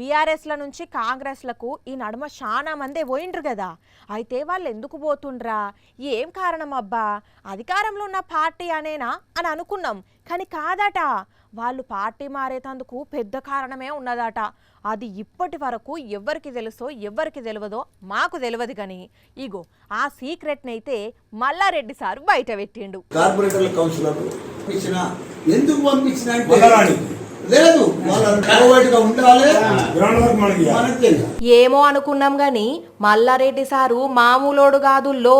బీఆర్ఎస్ల నుంచి కాంగ్రెస్లకు ఈ నడుమ చాలా మందే పోయిండ్రు కదా. అయితే వాళ్ళు ఎందుకు పోతుండ్రా, ఏం కారణం అబ్బా, అధికారంలో ఉన్న పార్టీ అనేనా అని అనుకున్నాం. కానీ కాదట, వాళ్ళు పార్టీ మారేతందుకు పెద్ద కారణమే ఉన్నదట. అది ఇప్పటి వరకు ఎవరికి తెలుసో ఎవరికి తెలియదో మాకు తెలియదు. కానీ ఇగో ఆ సీక్రెట్ని అయితే మల్లారెడ్డి సార్ బయట పెట్టిండు. కార్పొరేటర్ల కౌన్సిలర్ ఎందుకు పంపించిన లేదు, ఏమో అనుకున్నాం గాని మల్లారెడ్డి సారు మామూలోడు కాదుల్లో.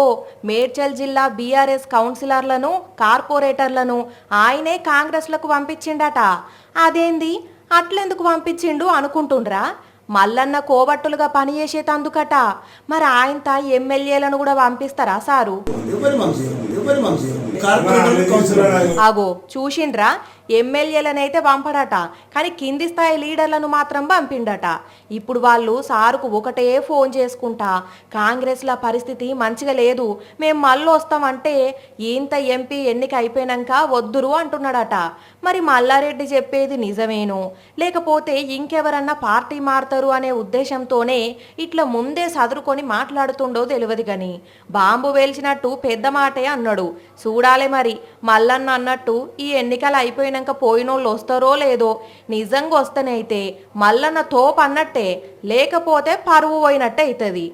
మేడ్చల్ జిల్లా బీఆర్ఎస్ కౌన్సిలర్లను కార్పొరేటర్లను ఆయనే కాంగ్రెస్లకు పంపించిండట. అదేంది అట్లెందుకు పంపించిండు అనుకుంటుండ్రా? మల్లన్న కోబట్టులుగా పనిచేసేతందుకట. మరి ఆయనత ఎమ్మెల్యేలను కూడా పంపిస్తారా సారు? అగో చూసిండ్రా, ఎమ్మెల్యేలనైతే పంపడట, కానీ కింది స్థాయి లీడర్లను మాత్రం పంపిండట. ఇప్పుడు వాళ్ళు సారుకు ఒకటే ఫోన్ చేసుకుంటా, కాంగ్రెస్ల పరిస్థితి మంచిగా లేదు, మేము మళ్ళీ వస్తామంటే ఇంత ఎంపీ ఎన్నిక అయిపోయినాక వద్దురు అంటున్నాడట. మరి మల్లారెడ్డి చెప్పేది నిజమేనో లేకపోతే ఇంకెవరన్నా పార్టీ మారుతారు అనే ఉద్దేశంతోనే ఇట్లా ముందే సదురుకొని మాట్లాడుతుండో తెలియదు. కానీ బాంబు వేల్చినట్టు పెద్ద మాటే అన్నాడు. చూడాలే మరి మల్లన్న అన్నట్టు ఈ ఎన్నికలు అయిపోయినాక పోయినోళ్ళు వస్తారో లేదో. నిజంగా వస్తేనైతే మల్లన్న తోపు అన్నట్టే, లేకపోతే పరువు పోయినట్టే అవుతుంది.